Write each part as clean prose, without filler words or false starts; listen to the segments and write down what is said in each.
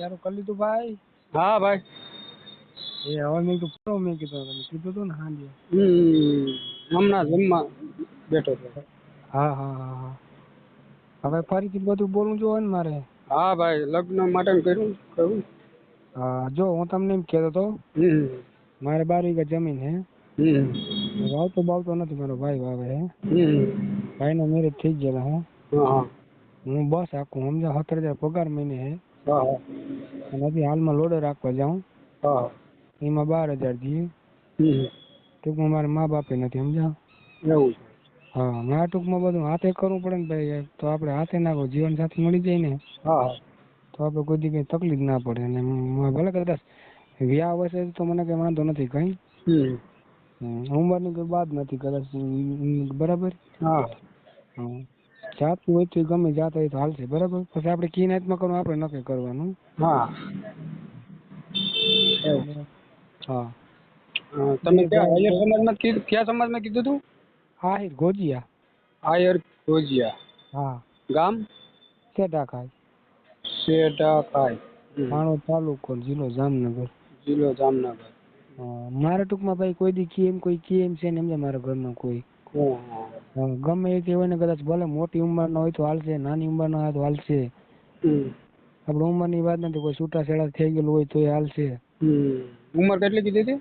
તારું કરી લીધું ભાઈ? હા ભાઈ. એ હવે મેં કીધું પૂરો મેં કીધું તમે કીધું હતું ને સાંજે. હમણાં જમવા બેઠો હતો. હા હા હા હા. હવે ફરીથી બધું બોલવું જોઈએ ને મારે? હા ભાઈ, લગ્ન માટે કર્યું. હા જો હું તમને એમ કહેતો હતો, મારે 12 વીઘા જમીન હે. વાવતો બાવતો નથી, મારો ભાઈ વાવે હે. ભાઈના મેરેજ થઈ ગયેલા હે. હું બસ આખું સમજા 17,000 પગાર મહિને હે. અને હજી હાલમાં લોડર રાખવા જાઉં એમાં 12,000 દઈએ. ટૂંકમાં મારા મા બાપે નથી સમજા. એવું? હા, મારા ટૂંકમાં બધું હાથે કરવું પડે ને ભાઈ. તો આપણે હાથે નાખો જીવન સાથી મળી જાય ને તો આપણે કોઈ દી કઈ તકલીફ ના પડે. અને ભલે કદાચ વ્યાહ હશે તો મને કઈ વાંધો નથી કઈ. ઉંમરની કોઈ બાદ નથી કદાચ, બરાબર? જાતું હોય તો ગમે જાત હોય તો હાલશે, બરાબર? પછી આપણે કી નાતમાં કરવું આપણે નક્કી કરવાનું. હા. તમે કયા સમાજમાં કીધું તું? આહિર ગોજિયા. આયર ગોજિયા. હા. ગામ? સેટાખાઈ. સેટાખાઈ. માણો તાલુકો, જિલ્લો જામનગર. જિલ્લો જામનગર. મારા ટૂંકમાં ભાઈ કોઈ દી કેમ કોઈ કેમ છે ને સમજે મારા ઘરમાં કોઈ. ગમે એ હોય ને, કદાચ ભલે મોટી ઉંમર હોય તો હાલશે, નાની ઉંમર હોય તો હાલશે. આપણે ઉંમરની વાત નથી, કોઈ છૂટાછેડા થઈ ગયેલું હોય તો હાલશે. ઉંમર કેટલી કીધી હતી?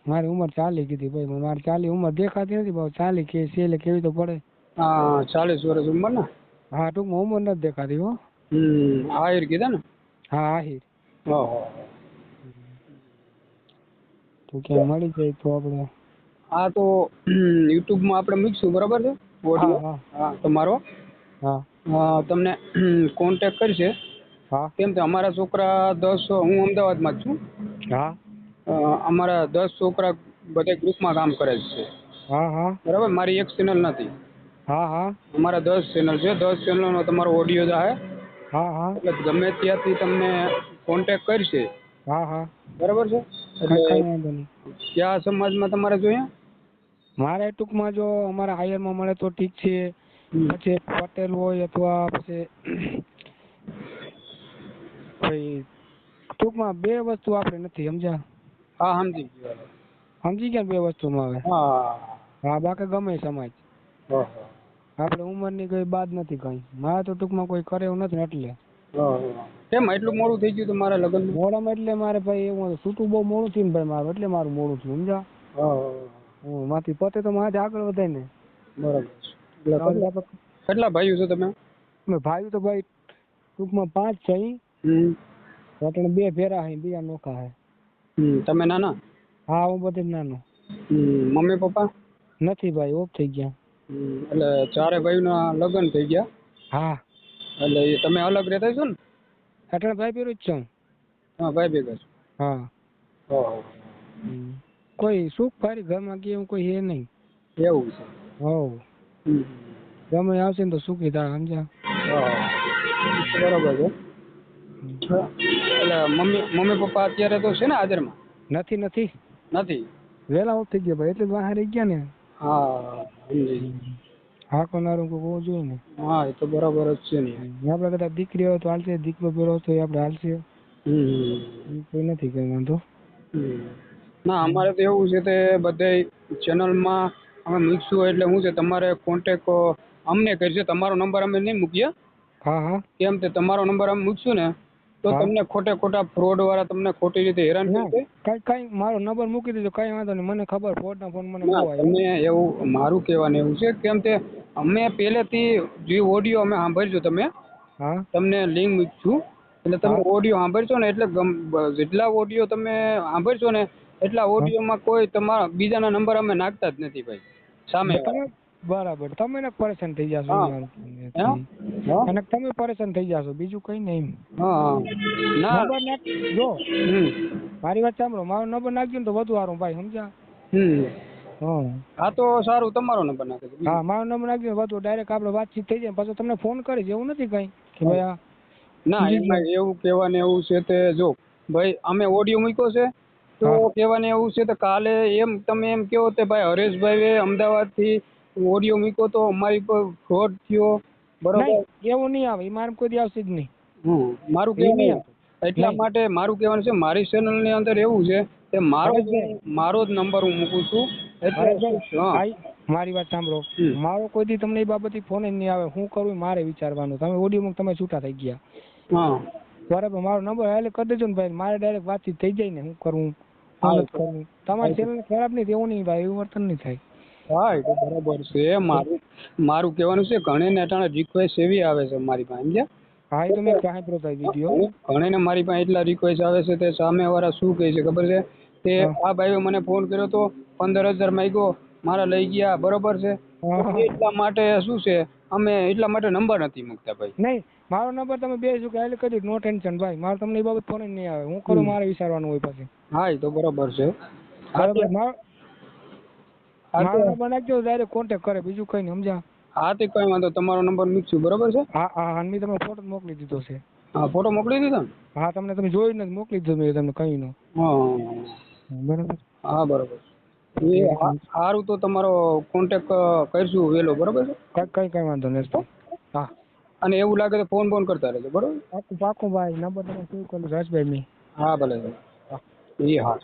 મારી ઉંમર 40 કીધી ભાઈ. મારી 40 ઉંમર દેખાતી નથી ભાઈ. 40 કે છે એટલે કેવી તો પડે. 40 વર્ષ ઉંમર ને? હા, ટૂંકમાં ઉંમર નથી દેખાતી હો. આહિર કીધા ને? હા, આહિર. તો ક્યાં મળી જાય તો આપણે. હા, તો યુટ્યુબમાં આપણે મૂકશું, બરાબર છે? હા, તમારો તમને કોન્ટેક્ટ કરશે. કેમ કે અમારા છોકરા 10, હું અમદાવાદમાં જ છું. અમારા 10 છોકરા બધા ગ્રુપમાં કામ કરે છે. બરાબર, મારી એક ચેનલ નથી. અમારા 10 ચેનલ છે. 10 ચેનલનો તમારો ઓડિયો જાય. એટલે ગમે ત્યાંથી તમને કોન્ટેક્ટ કરશે. બરાબર છે? એટલે કયા સમાજમાં તમારે જોઈએ? મારે ટૂંકમાં જો અમારા આયરમાં મળે તો ઠીક છે. પછી પટેલ હોય અથવા પછી ટૂંકમાં 2 વસ્તુ આપણે નથી સમજ્યા. હા, સમજી ગયો. સમજી ગયા? 2 વસ્તુમાં આવે. હા, બાકી ગમે સમાજ. આપણે ઉંમરની કોઈ બાદ નથી કઈ. મારે તો ટૂંકમાં કોઈ કરે એવું નથી એટલે. કેમ એટલું મોડું થઈ ગયું તમારા લગ્ન? મોડામાં એટલે મારે ભાઈ એવું છૂટું બહુ મોડું થયું ને ભાઈ મારું, એટલે મારું મોડું થયું સમજા. માથી પતે તો મારે આગળ વધાય ને. બરાબર. કેટલા ભાઈઓ છો તમે? ભાઈઓ તો ભાઈ ટૂંકમાં 5 છે. આપણે 2 ભેરા હે, બીજા નોખા હે. તમે નાના? હા, હું બધે નાનો. Mummy papa? નથી ભાઈ, ઓફ થઈ ગયા. એટલે 4 ભાઈઓના લગ્ન થઈ ગયા? હા. એટલે તમે અલગ રહેતા છો ને? એટલે ભાઈ ભેગું જ છું. હા, ભાઈ ભેગા છો. હા. કોઈ સુખ ફારી ઘરમાં કે એવું કોઈ હે નહીં. એવું છે? ગમે આવશે ને તો સુખી થાય સમજ્યા. બરાબર છે. એટલે મમ્મી પપ્પા અત્યારે તો છે ને હાજરમાં? નથી. વેલા ઓફ થઈ ગયા ભાઈ, એટલે બહાર રહી ગયા ને. હા, કોનારું કોઈ હોવું જોઈએ ને. હા, એ તો બરાબર જ છે ને. આપણે કદાચ દીકરી હોય તો હાલશે, દીકરો ભેરો તો આપણે હાલશે. કોઈ નથી કઈ વાંધો. ના, અમારે તો એવું છે કે બધા ચેનલમાં અમે મૂકશું એટલે શું છે, તમારે કોન્ટેક્ટ અમને કરશે. તમારો નંબર અમે નહીં મૂકીએ. કેમ કે તમારો નંબર અમે મૂકશું ને તો તમને ખોટા ફ્રોડ વાળા તમને ખોટી રીતે હેરાન કરશે. કઈ મારો નંબર મૂકી દીધો, કઈ વાંધો નહીં. મને ખબર ફોનના ફોન મને બહુ આવે. તમે એવું મારું કહેવાનું એવું છે, કેમ કે અમે પહેલેથી જે ઓડિયો અમે સાંભળજો, તમને લિંક મૂકશું. એટલે તમે ઓડિયો સાંભળશો ને, એટલે જેટલા ઓડિયો તમે સાંભળશો ને એટલા ઓડિયોમાં કોઈ તમારા બીજાના નંબર અમે નાખતા જ નથી ભાઈ. સામે બરાબર, તમે પરેશાન થઈ જશો. અને તમે પરેશાન થઈ જશો, બીજું કઈ નહીં. નંબર નાખ જો, મારી વાત સાંભળો. મારો નંબર નાખજો ને તો વધુ સારું ભાઈ, સમજ્યા? હા, તો સારું, તમારો નંબર નાખજો. હા, મારો નંબર નાખજો વધુ, ડાયરેક્ટ આપણે વાતચીત થઈ જાય. પછી તમને ફોન કરીશ, એવું નથી કઈ કે ભાઈ. ના, એમાં એવું કહેવાનું એવું છે કે જો ભાઈ અમે ઓડિયો મૂક્યો છે તો કહેવાનું એવું છે કે કાલે તમે એમ કહો કે ભાઈ હરેશભાઈ અમદાવાદથી ઓડિયો મૂક્યો તો અમારી પર ફ્રોડ થયો, બરોબર? એવું નહીં આવે, મારે કોઈ દી આવશે જ નહીં. મારું કહેવાનું એટલા માટે મારું કહેવાનું છે મારી ચેનલ ની અંદર એવું છે કે મારો જ નંબર હું મૂકું છું એટલે મારી વાત સાંભળો, મારો કોઈ દી તમને એ બાબતે ફોન જ નહીં આવે. હું કરું મારે વિચારવાનું. તમે ઓડિયોમાં તમે છૂટા થઈ ગયા. બરાબર, મારો નંબર હાલે કરી દેજો ને ભાઈ, મારે ડાયરેક્ટ વાતચીત થઈ જાય ને. હું કરું તમારી ચેનલ ખરાબ નહીં એવું નહીં ભાઈ, એવું વર્તન નહીં થાય. હા એ તો બરાબર છે. મારું કહેવાનું છે ઘણે ને અટાણે રિક્વેસ્ટ એવી આવે છે મારી પાસે, સમજ્યા? હા એ તો મેં કાંઈ પ્રોતા વિડીયો ઘણે ને મારી પાસે એટલા રિક્વેસ્ટ આવે છે તે સામે વાળા શું કહે છે ખબર છે કે આ ભાઈઓ મને ફોન કર્યો તો 15,000 માંગ્યો, મારા લઈ ગયા, બરોબર છે. એટલા માટે શું છે અમે એટલા માટે નંબર નથી મૂકતા ભાઈ. નહીં, મારો નંબર તમે બે શું કે કરી નો ટેન્શન ભાઈ, મારે તમને એ બાબત ફોન જ નહીં આવે. હું કરું મારે વિચારવાનું હોય પછી. હા એ તો બરોબર છે. બરાબર, મારો નંબર નાખજો, ડાયરેક્ટ કોન્ટેક્ટ કરે, બીજું કઈ નહીં, સમજ્યા? હા તે કઈ વાંધો, તમારો નંબર મૂકશું, બરોબર છે. હા હા, મેં તમને ફોટો મોકલી દીધો છે. હા ફોટો મોકલી દીધો ને? હા તમને તમે જોઈ નથી મોકલી દીધો મેં તમને કઈ નો. બરોબર. હા બરોબર. એ સારું તો તમારો કોન્ટેક્ટ કરશું વેલો, બરોબર છે. કઈ વાંધો નહીં. હા, અને એવું લાગે તો ફોન કરતા રહેજો, બરોબર? પાકું ભાઈ, નંબર તમે સેવ કરી લો રાજભાઈ મેં. હા ભલે. એ હા.